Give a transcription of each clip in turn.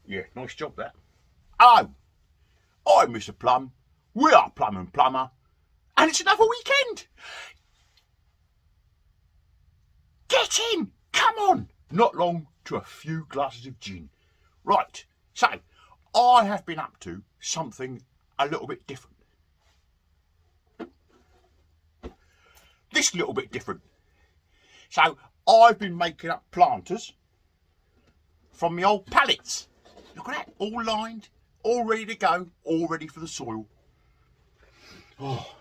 Yeah, nice job that. Hello, I'm Mr. Plumb. We are Plumb and Plumber, and it's another weekend. Get in, come on. Not long to a few glasses of gin. Right, so I have been up to something a little bit different. This little bit different. So I've been making up planters from the old pallets. Look at that, all lined, all ready to go, all ready for the soil. Oh,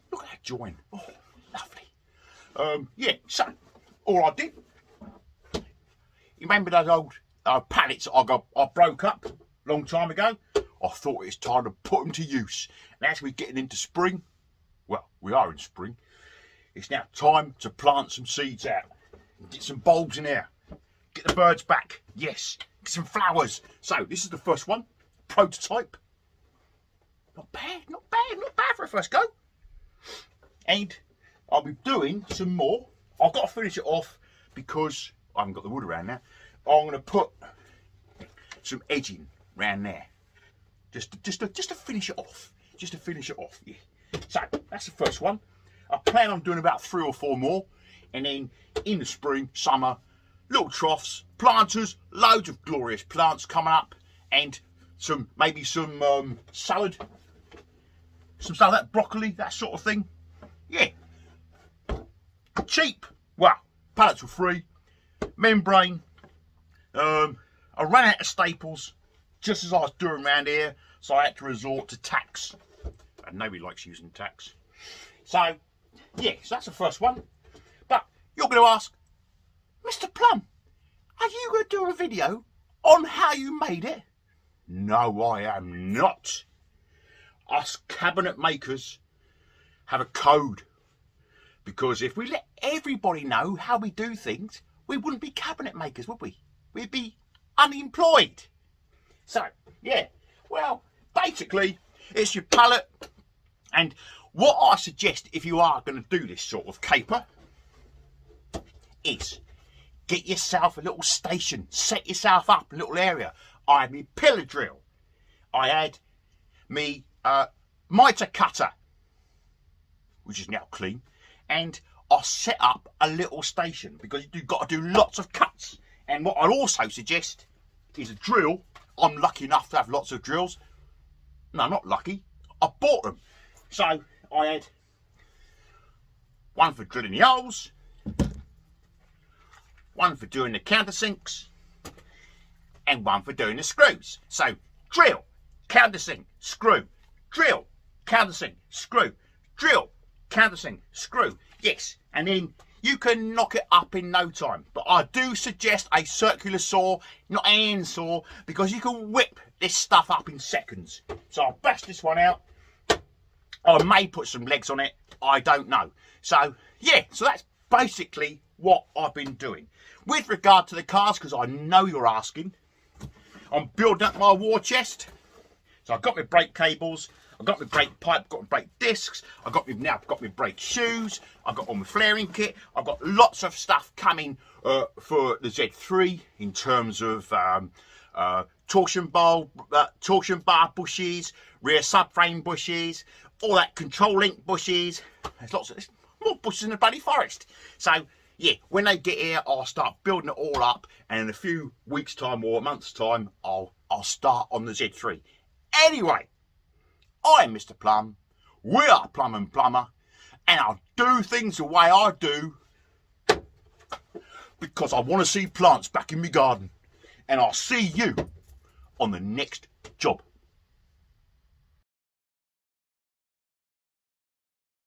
look at that join. Oh, lovely. Yeah, so all I did, you remember those old pallets I broke up a long time ago? I thought it's time to put them to use. And as we're getting into spring, well, we are in spring, it's now time to plant some seeds out. Get some bulbs in there. Get the birds back. Yes. Get some flowers. So this is the first one. Prototype. Not bad, not bad, not bad for a first go. And I'll be doing some more. I've got to finish it off because I haven't got the wood around now. I'm going to put some edging around there. Just to finish it off. Just to finish it off, yeah. So that's the first one. I plan on doing about 3 or 4 more, and then in the spring, summer, little troughs, planters, loads of glorious plants coming up, and maybe some salad, that broccoli, that sort of thing. Yeah, cheap. Well, pallets were free. Membrane. I ran out of staples just as I was doing around here, so I had to resort to tacks, and nobody likes using tacks. So yeah, so that's the first one. But you're going to ask, Mr. Plumb, are you going to do a video on how you made it? No, I am not. Us cabinet makers have a code. Because if we let everybody know how we do things, we wouldn't be cabinet makers, would we? We'd be unemployed. So, yeah, well, basically, it's your pallet. And what I suggest if you are going to do this sort of caper is get yourself a little station, set yourself up a little area. I had my pillar drill, I had me mitre cutter, which is now clean, and I set up a little station because you've got to do lots of cuts. And what I'd also suggest is a drill. I'm lucky enough to have lots of drills. No, not lucky, I bought them. So I had one for drilling the holes, one for doing the countersinks, and one for doing the screws. So drill, countersink, screw, drill, countersink, screw, drill, countersink, screw. Yes, and then you can knock it up in no time. But I do suggest a circular saw, not a hand saw, because you can whip this stuff up in seconds. So I'll bash this one out. I may put some legs on it, I don't know. So yeah, so that's basically what I've been doing. With regard to the cars, because I know you're asking, I'm building up my war chest. So I've got my brake cables, I've got my brake pipe, I've got my brake discs, I've got my brake shoes, I've got all my flaring kit, I've got lots of stuff coming for the Z3 in terms of torsion bar bushes, rear subframe bushes, all that control link bushes. There's more bushes in the bloody forest. So yeah, when they get here, I'll start building it all up, and in a few weeks' time or a month's time, I'll start on the Z3. Anyway, I'm Mr. Plumb. We are Plumb and Plumber, and I'll do things the way I do because I want to see plants back in my garden. And I'll see you on the next job.